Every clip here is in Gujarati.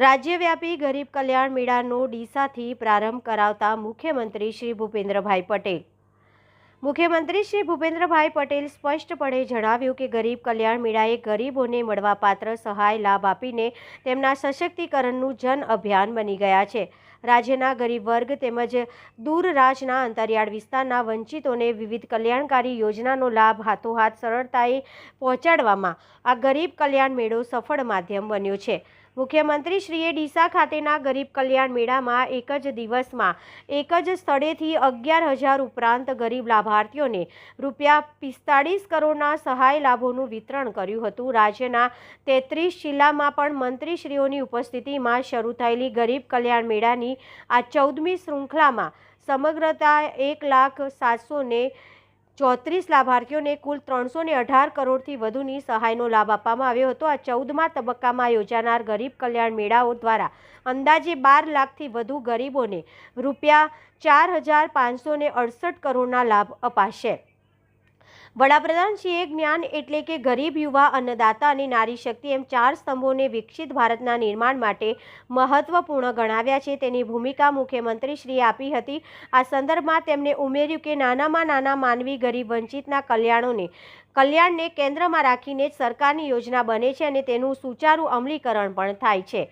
રાજ્યવ્યાપી ગરીબ કલ્યાણ મેળાનો ડીસાથી પ્રારંભ કરાવતા મુખ્યમંત્રી શ્રી ભૂપેન્દ્રભાઈ પટેલ મુખ્યમંત્રી શ્રી ભૂપેન્દ્રભાઈ પટેલ સ્પષ્ટપણે જણાવ્યું કે ગરીબ કલ્યાણ મેળાએ ગરીબોને મળવાપાત્ર સહાય લાભ આપીને તેમના સશક્તિકરણનું જન અભિયાન બની ગયા છે। રાજ્યના ગરીબ વર્ગ તેમજ દૂરરાજના અંતરિયાળ વિસ્તારના વંચિતોને વિવિધ કલ્યાણકારી યોજનાનો લાભ હાથોહાથ સરળતાએ પહોંચાડવામાં આ ગરીબ કલ્યાણ મેળો સફળ માધ્યમ બન્યો છે। મુખ્યમંત્રીશ્રીએ ડીસા ખાતેના ગરીબ કલ્યાણ મેળામાં એક જ દિવસમાં એક જ સ્થળેથી 11,000 ઉપરાંત ગરીબ લાભાર્થીઓને ₹45 કરોડના સહાય લાભોનું વિતરણ કર્યું હતું। રાજ્યના 33 જિલ્લામાં પણ મંત્રીશ્રીઓની ઉપસ્થિતિમાં શરૂ થયેલી ગરીબ કલ્યાણ મેળાની આ 14મી શૃંખલામાં સમગ્રતા 1,07,34 લાભાર્થીઓને કુલ 318 કરોડથી વધુની સહાયનો લાભ આપવામાં આવ્યો હતો। આ 14મા તબક્કામાં યોજાનાર ગરીબ કલ્યાણ મેળાઓ દ્વારા અંદાજે 12 લાખથી વધુ ગરીબોને ₹4,568 કરોડના લાભ અપાશે। વડાપ્રધાનશ્રીએ જ્ઞાન એટલે કે ગરીબ, યુવા, અન્નદાતા અને નારી શક્તિ એમ 4 સ્તંભોને વિકસિત ભારતના નિર્માણ માટે મહત્વપૂર્ણ ગણાવ્યા છે, તેની ભૂમિકા મુખ્યમંત્રીશ્રીએ આપી હતી। આ સંદર્ભમાં તેમણે ઉમેર્યું કે નાનામાં નાના માનવી ગરીબ વંચિતના કલ્યાણને કેન્દ્રમાં રાખીને જ સરકારની યોજના બને છે અને તેનું સુચારું અમલીકરણ પણ થાય છે।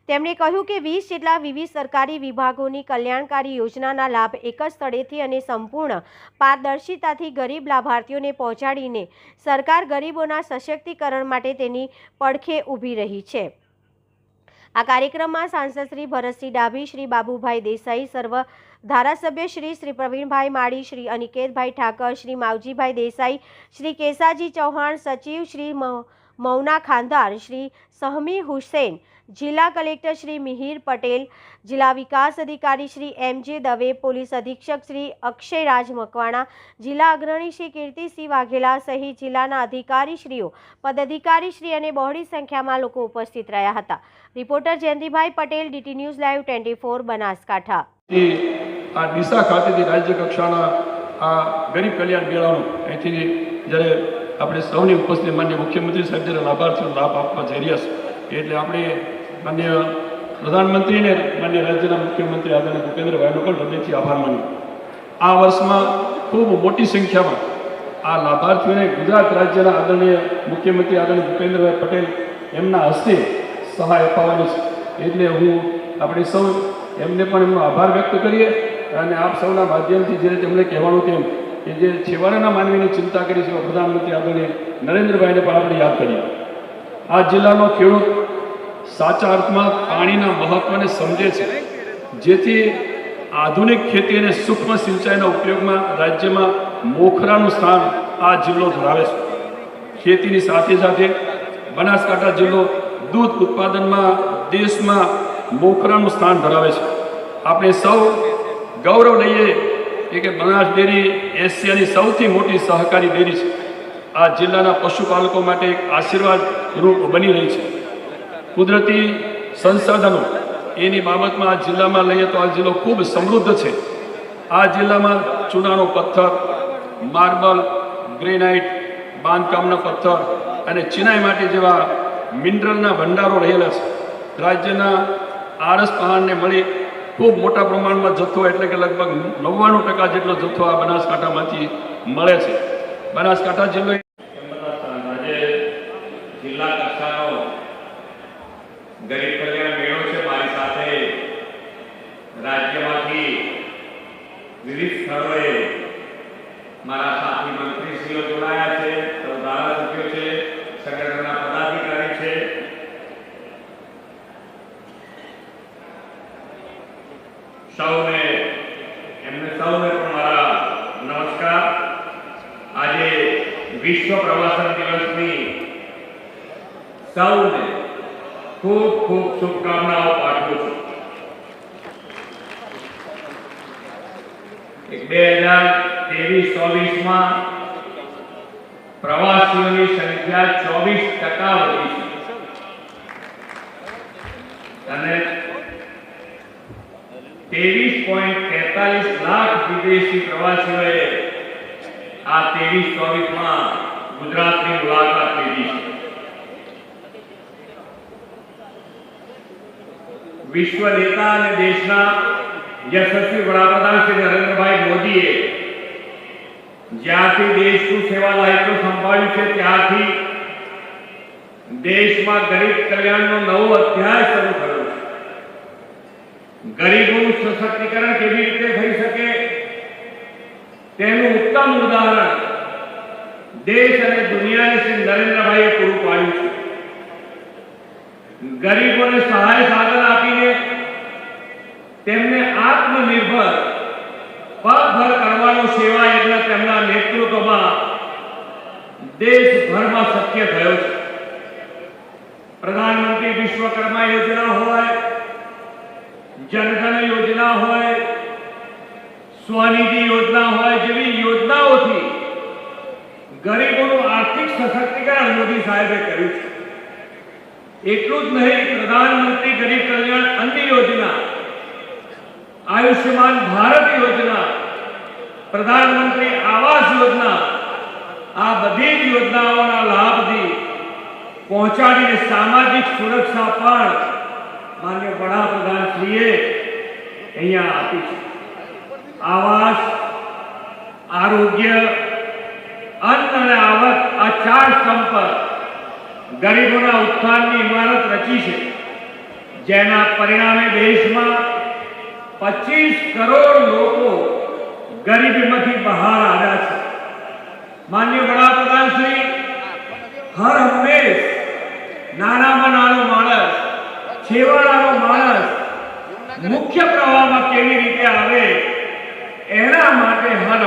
તેમણે કહ્યું કે 20 જેટલા વિવિધ સરકારી વિભાગોની કલ્યાણકારી યોજનાના લાભ એક જ સ્થળેથી અને સંપૂર્ણ પારદર્શિતાથી ગરીબ લાભાર્થીઓને પહોંચાડીને સરકાર ગરીબોના સશક્તિકરણ માટે તેની પડખે ઊભી રહી છે। આ કાર્યક્રમમાં સાંસદ શ્રી ભરતસિંહ ડાભી, શ્રી બાબુભાઈ દેસાઈ, સર્વ ધારાસભ્ય શ્રી પ્રવીણભાઈ માળી, શ્રી અનિકેતભાઈ ઠાકર, શ્રી માવજીભાઈ દેસાઈ, શ્રી કેસાજી ચૌહાણ, સચિવ શ્રી મૌના ખાંધાર, શ્રી સહમી હુસૈન, જિલ્લા કલેક્ટર શ્રી મિહિર પટેલ, જિલ્લા વિકાસ અધિકારી શ્રી MJ દવે, પોલીસ અધિક્ષક શ્રી અક્ષયરાજ મકવાણા, જિલ્લા અગ્રણી શ્રી કીર્તિસિંહ વાઘેલા સહિત જિલ્લાના અધિકારીશ્રીઓ, પદાધિકારીશ્રી અને બહોળી સંખ્યામાં લોકો ઉપસ્થિત રહ્યા હતા। Reporter Jayantibhai Patel, DT news live 24 Banaskantha. આ ડીસા ખાતેથી રાજ્ય કક્ષાના આ ગરીબ કલ્યાણ મેળાનો અહીંથી જ્યારે આપણે સૌની ઉપસ્થિત માન્ય મુખ્યમંત્રી સાહેબ જ્યારે લાભાર્થીઓને લાભ આપવા જઈ રહ્યા છે એટલે આપણે માન્ય પ્રધાનમંત્રીને માન્ય રાજ્યના મુખ્યમંત્રી આદરણીય ભૂપેન્દ્રભાઈનો પણ હૃદયથી આભાર માન્યો। આ વર્ષમાં ખૂબ મોટી સંખ્યામાં આ લાભાર્થીઓને ગુજરાત રાજ્યના આદરણીય મુખ્યમંત્રી આદરણીય ભૂપેન્દ્રભાઈ પટેલ એમના હસ્તે સહાય અપાવવાની છે એટલે હું આપણે સૌ એમને પણ એમનો આભાર વ્યક્ત કરીએ અને આપ સૌના માધ્યમથી જે તેમણે કહેવાનું તેમ કે જે છેવાડાના માનવીની ચિંતા કરી છે પ્રધાનમંત્રી આદરણીય નરેન્દ્રભાઈને પણ આપણે યાદ કરીએ। આ જિલ્લાનો ખેડૂત સાચા અર્થમાં પાણીના મહત્વને સમજે છે, જેથી આધુનિક ખેતી અને સૂક્ષ્મ સિંચાઈના ઉપયોગમાં રાજ્યમાં મોખરાનું સ્થાન આ જિલ્લો ધરાવે છે। ખેતીની સાથે સાથે બનાસકાંઠા જિલ્લો દૂધ ઉત્પાદનમાં દેશમાં મોખરાનું સ્થાન ધરાવે છે। આપણે સૌ ગૌરવ લઈએ કે બનાસ ડેરી એશિયાની સૌથી મોટી સહકારી ડેરી છે। આ જિલ્લાના પશુપાલકો માટે એક આશીર્વાદ રૂપ બની રહી છે। કુદરતી સંસાધનો એની બાબતમાં આ જિલ્લામાં લઈએ તો આ જિલ્લો ખૂબ સમૃદ્ધ છે। આ જિલ્લામાં ચૂનાનો પથ્થર, માર્બલ, ગ્રેનાઇટ, બાંધકામના પથ્થર અને ચિનાઈ માટે જેવા મિનરલના ભંડારો રહેલા છે। રાજ્યના આરસ પહાડને મળી ખૂબ મોટા પ્રમાણમાં જથ્થો એટલે કે લગભગ 99% જેટલો જથ્થો આ બનાસકાંઠામાંથી મળે છે। બનાસકાંઠા જિલ્લો જિલ્લા કક્ષાનો ગરીબ કલ્યાણ મેળો છે। મારી સાથે રાજ્યમાંથી વિવિધ સ્થળોએ મારા સાથી મંત્રીશ્રીઓ જોડાયા છે, ધારાસભ્યો છે, સંગઠનના પદાધિકારી છે। એમને સૌને પણ મારા નમસ્કાર। આજે વિશ્વ પ્રવાસન દિવસની સૌને ખૂબ ખૂબ શુભકામનાઓ પાઠવું છું। 2023-24માં પ્રવાસીઓની સંખ્યા 24% વધી છે અને 23.43 લાખ વિદેશી પ્રવાસીઓએ આ 23-24માં ગુજરાતની મુલાકાત લીધી છે। વિશ્વ નેતા અને દેશના યશસ્વી વડાપ્રધાન શ્રી નરેન્દ્રભાઈ મોદીએ જ્યારથી દેશનું સેવા દાયિત્વ સંભાળ્યું છે ત્યારથી દેશમાં ગરીબ કલ્યાણનો નવો અધ્યાય શરૂ થયો છે. ગરીબોનું સશક્તિકરણ કેવી રીતે થઈ શકે તેનું ઉત્તમ ઉદાહરણ દેશ અને દુનિયાને શ્રી નરેન્દ્રભાઈએ પૂરું પાડ્યું છે. ગરીબોને સહાય સાધન આપીને તેમને આત્મનિર્ભર પગભર કરવાનો સેવા યજ્ઞ તેમના નેતૃત્વમાં દેશભરમાં શક્ય થયો છે. પ્રધાનમંત્રી વિશ્વકર્મા યોજના હોય, જનધન યોજના હોય, સ્વનિધિ યોજના હોય જેવી યોજનાઓથી ગરીબોનું આર્થિક સશક્તિકરણ મોદી સાહેબે કર્યું છે. એટલું જ નહીં, પ્રધાનમંત્રી ગરીબ કલ્યાણ અન્ન યોજના, આયુષ્યમાન ભારત યોજના, પ્રધાનમંત્રી આવાસ યોજના, આ બધી જ યોજનાઓના લાભથી પહોંચાડીને સામાજિક સુરક્ષા પણ માન્ય વડાપ્રધાનશ્રીએ અહીંયા આપી છે. આવાસ, આરોગ્ય, અન્ન અને આવક, આ ચાર સ્તંભ પર ગરીબોના ઉત્થાનની ઇમારત રચી છે, જેના પરિણામે દેશમાં 25 કરોડ લોકો ગરીબીમાંથી બહાર આવ્યા છે. માન્ય વડાપ્રધાન શ્રી હર હંમેશ નાનામાં નાનો માણસ, છેવાડાનો માણસ મુખ્ય પ્રવાહમાં કેવી રીતે આવે એના માટે હર